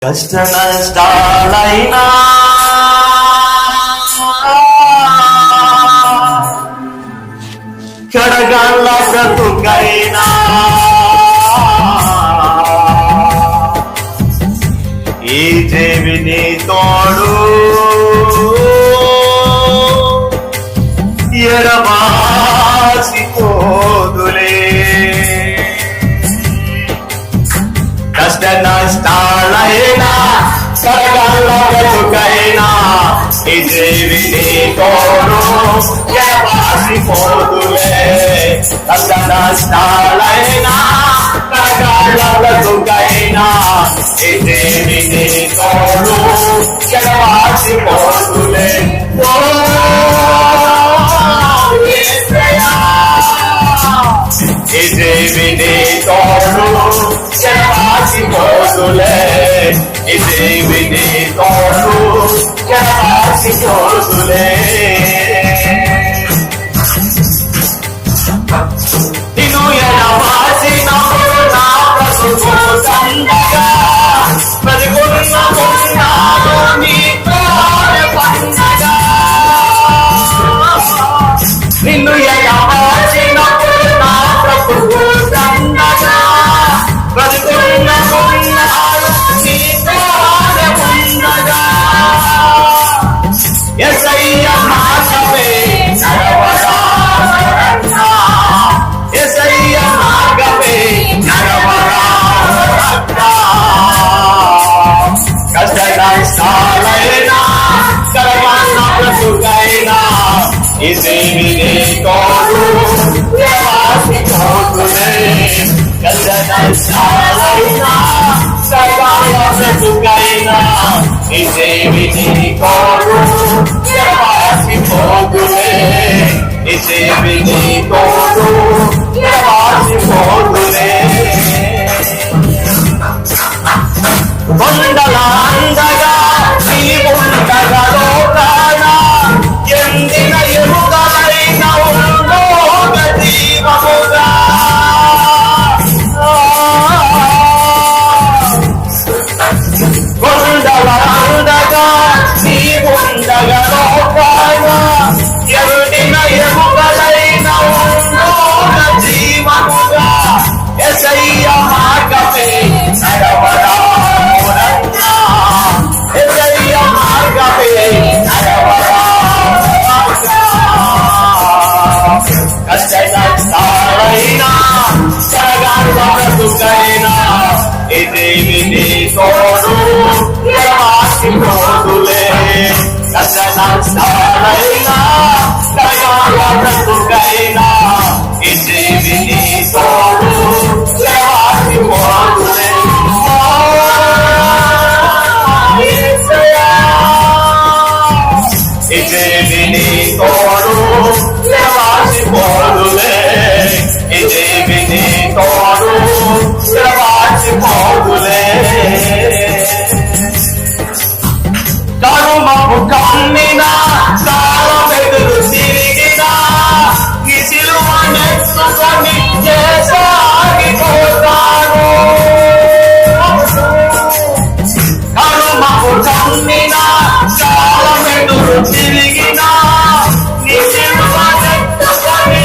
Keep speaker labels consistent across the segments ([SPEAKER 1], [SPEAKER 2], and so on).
[SPEAKER 1] కష్ట నష్టాలైనా కడగళ్ళ బ్రతుకైనా ఈ జీవిని తోడు ఎడబాసిపోదులే. కష్ట నష్టాలైనా కడగళ్ళ బ్రతుకైనా ఈ జీవిని తోడు ఎడబాసిపోదులే. కష్ట నష్టాలైనా కడగళ్ళ బ్రతుకైనా ఈ జీవిని తోడు ఎడబాసిపోదులే. ఈ జీవిని తోడు ఎడబాసిపోదులే. ఈ జీవిని తోడు ఎడబాసిపోదులే. నిన్ను ఎడబాసినప్పుడు నా బ్రతుకు దండగా బ్రతుకున్నప్పుడు నీతో పండగా. నిన్ను ఎడబాసినప్పుడు నా బ్రతుకు దండగా బ్రతుకున్నప్పుడు నీతో పండగా. యేసయ్య మార్గమే నడవరా రక్షణ. యేసయ్య మార్గమే నడవరా రక్షణ. కష్ట నష్టాలైనా కరవన్న బ్రతుకైనా ఈ జీవిని తోడు ఎడబాసిపోదులే. కష్ట నష్టాలైనా కరవన్న బ్రతుకైనా ఈ జీవిని తోడు ఎడబాసిపోదులే. ఈ జీవిని తోడు ఎడబాసిపోదులే. కొండల అందగా నీవుండగా లోకాన ఎండిన ఎముకలైన ఉన్నోగ జీవముగా. కొండల అందగా నీవుండగా లోకాన ఎండిన ఎముకలైన ఉన్నోగ జీవముగా. యేసయ్య మార్గమే నడవరా రక్షణ. యేసయ్య మార్గమే నడవరా రక్షణ. కష్ట నష్టాలైనా కరగళ్ళ బ్రతుకైనా ఈ జీవిని తోడు ఎడబాసిపోదులే. కష్ట నష్టాలైనా కరగళ్ళ బ్రతుకైనా ఈ జీవిని తోడు ఎడబాసిపోదులే. ఈ జీవిని తోడు ఎడబాసిపోదులే. ఈ జీవిని తోడు ఎడబాసిపోదులే. కరుమపు కమ్మిన కాలమెదురు తిరిగిన ఈ సిలువ నెత్తుకొని సాగిపోతాను. కరుమపు కమ్మిన కాలమెదురు తిరిగిన ఈ సిలువ నెత్తుకొని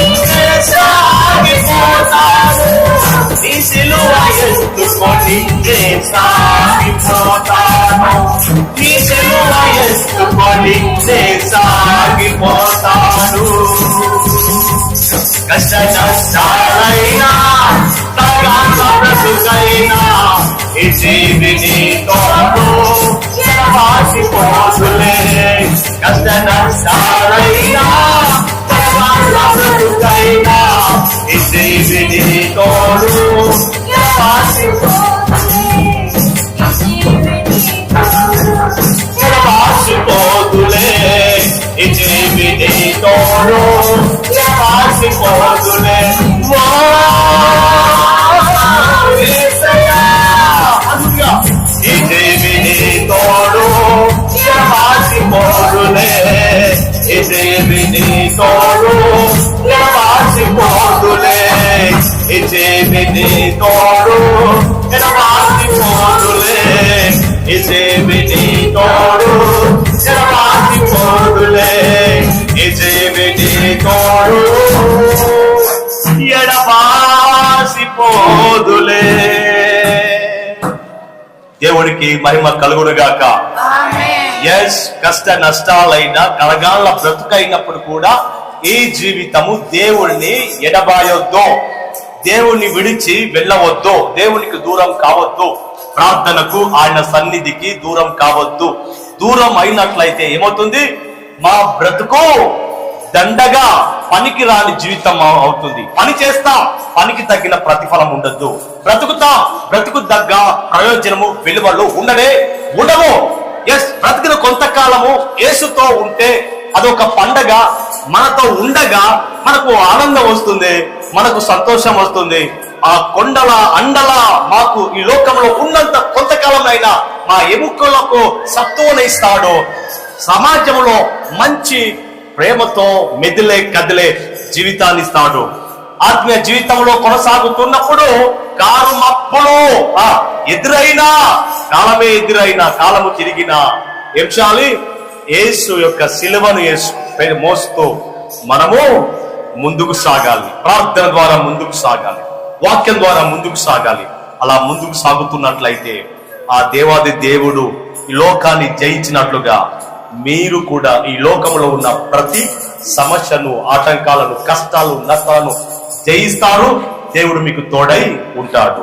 [SPEAKER 1] సాగిపోతాను. ఈ సిలువ ఎత్తుకొని సాగిపోతాను. ఈ సిలువ ఎత్తుకొని సాగిపోతాను. కష్ట నష్టాలైనా కరగళ్ళ బ్రతుకైనా ఈ జీవిని తోడు ఎడబాసిపోదులే. కష్ట నష్టాలైనా కరగళ్ళ బ్రతుకైనా ఈ జీవిని తోడు ఎడబాసిపోదులే. ఈ జీవిని తోడు ఎడబాసిపోదులే. ఈ జీవిని తోడు ఎడబాసిపోదులే. ఈ జీవిని తోడు ఎడబాసిపోదులే. ఈ జీవిని తోడు ఎడబాసిపోదులే. ఈ దేవుడికి మహిమ కలుగునుగాక. ఎస్, కష్ట నష్టాలైన కలగాళ్ళ బ్రతుకైనప్పుడు కూడా ఈ జీవితము దేవుణ్ణి ఎడబాయొద్దు, దేవుణ్ణి విడిచి వెళ్ళవద్దు, దేవునికి దూరం కావద్దు, ప్రార్థనకు ఆయన సన్నిధికి దూరం కావద్దు. దూరం అయినట్లయితే ఏమవుతుంది? మా బ్రతుకు దండగా పనికి రాని జీవితం అవుతుంది. పని చేస్తాం, పనికి తగ్గిన ప్రతిఫలం ఉండద్దు. బ్రతుకుతాం, బ్రతుకు తగ్గ ప్రయోజనము విలువలు ఉండవు. ఎస్, బ్రతికిన కొంతకాలము యేసుతో ఉంటే అదొక పండగ. మనతో ఉండగా మనకు ఆనందం వస్తుంది, మనకు సంతోషం వస్తుంది. ఆ కొండల అండల మాకు ఈ లోకంలో ఉన్నంత కొంతకాలమైనా మా ఎముకలకు సత్తువనిస్తాడు. సమాజంలో మంచి ప్రేమతో మెదిలే కదిలే జీవితాన్ని ఇస్తాడు. ఆత్మీయ జీవితంలో కొనసాగుతున్నప్పుడు కాలమప్పుడు ఎదురైనా కాలమే ఎదురైనా కాలము తిరిగినా ఏం చేయాలి? యేసు యొక్క సిలువను మోస్తూ మనము ముందుకు సాగాలి. ప్రార్థన ద్వారా ముందుకు సాగాలి, వాక్యం ద్వారా ముందుకు సాగాలి. అలా ముందుకు సాగుతున్నట్లయితే ఆ దేవాది దేవుడు ఈ లోకాన్ని జయించినట్లుగా మీరు కూడా ఈ లోకంలో ఉన్న ప్రతి సమస్యను, ఆటంకాలను, కష్టాలు, నష్టాలను జయిస్తారు. దేవుడు మీకు తోడై ఉంటాడు.